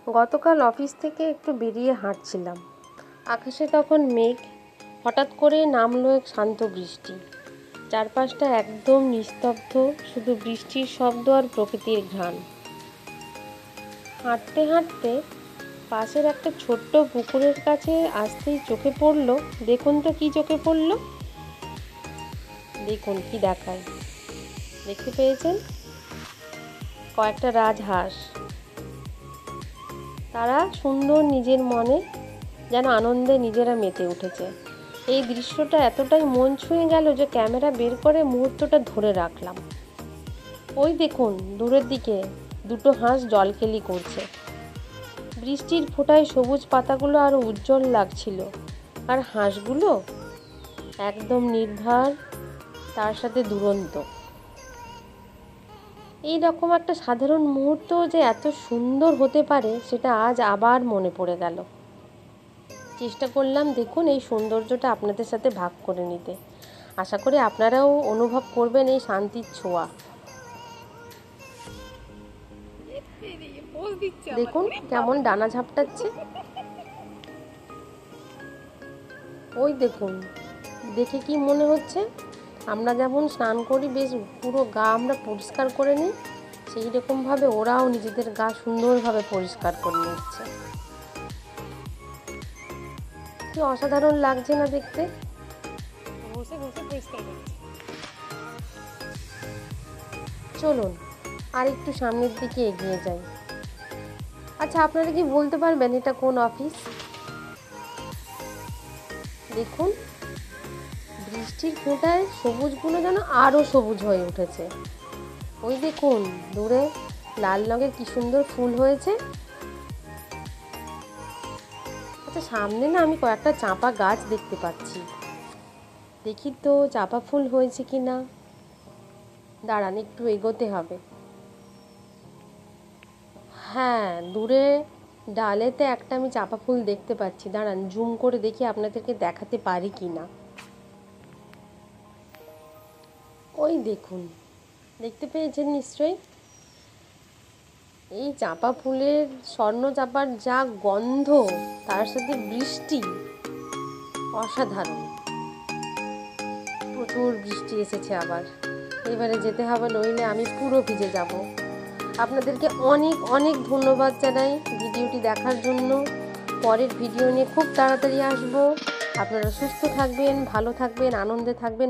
গতকাল অফিস থেকে একটু বেরিয়ে হাঁটছিলাম। আকাশে তখন মেঘ, হঠাৎ করে নামলো এক শান্ত বৃষ্টি। চারপাশটা একদম নিস্তব্ধ, শুধু বৃষ্টির শব্দ আর প্রকৃতির ঘ্রাণ। হাঁটতে হাঁটতে পাশের একটা ছোট্ট পুকুরের কাছে আসতেই চোখে পড়লো, দেখুন তো কি চোখে পড়লো, দেখুন কি দেখায়। দেখতে পেয়েছেন? কয়েকটা রাজহাঁস। তারা সুন্দর নিজের মনে যেন আনন্দে নিজেরা মেতে উঠেছে। এই দৃশ্যটা এতটাই মন ছুঁয়ে গেল যে ক্যামেরা বের করে মুহূর্তটা ধরে রাখলাম। ওই দেখুন দূরের দিকে দুটো হাঁস জলকেলি করছে। বৃষ্টির ফোঁটায় সবুজ পাতাগুলো আরো উজ্জ্বল লাগছিল, আর হাঁসগুলো একদম নির্ভার, তার সাথে দুরন্ত। এই রকম একটা সাধারণ মুহূর্ত যে এত সুন্দর হতে পারে সেটা আজ আবার মনে পড়ে গেল। চেষ্টা করলাম দেখুন এই সৌন্দর্যটা আপনাদের সাথে ভাগ করে নিতে। আশা করি আপনারাও অনুভব করবেন এই শান্তির ছোঁয়া। দেখুন কেমন ডানা ঝাপটাচ্ছে। ওই দেখুন, দেখে কি মনে হচ্ছে আমরা যেমন স্নান করি, বেশ পুরো গা আমরা পরিষ্কার করে নিই, সেই রকমভাবে ওরাও নিজেদের গা সুন্দরভাবে পরিষ্কার করে নিচ্ছে। কি অসাধারণ লাগছে না দেখতে? চলুন আর একটু সামনের দিকে এগিয়ে যাই। আচ্ছা, আপনারা কি বলতে পারবেন এটা কোন অফিস? দেখুন বৃষ্টির ফোঁটায় সবুজগুলো যেন আরও সবুজ হয়ে উঠেছে। ওই দেখুন দূরে লাল রঙের কি সুন্দর ফুল হয়েছে। আচ্ছা, সামনে না আমি কয়েকটা চাঁপা গাছ দেখতে পাচ্ছি, দেখি তো চাঁপা ফুল হয়েছে কি না। দাঁড়ান, একটু এগোতে হবে। হ্যাঁ, দূরে ডালেতে একটা আমি চাঁপা ফুল দেখতে পাচ্ছি। দাঁড়ান জুম করে দেখি আপনাদেরকে দেখাতে পারি কি না। ওই দেখুন, দেখতে পেয়েছেন নিশ্চয়ই? এই চাঁপা ফুলের, স্বর্ণ চাঁপার যা গন্ধ, তার সাথে বৃষ্টি, অসাধারণ। প্রচুর বৃষ্টি এসেছে আবার, এবারে যেতে হবে, নইলে আমি পুরো ভিজে যাব। আপনাদেরকে অনেক অনেক ধন্যবাদ জানাই ভিডিওটি দেখার জন্য। পরের ভিডিও নিয়ে খুব তাড়াতাড়ি আসবো। আপনারা সুস্থ থাকবেন, ভালো থাকবেন, আনন্দে থাকবেন।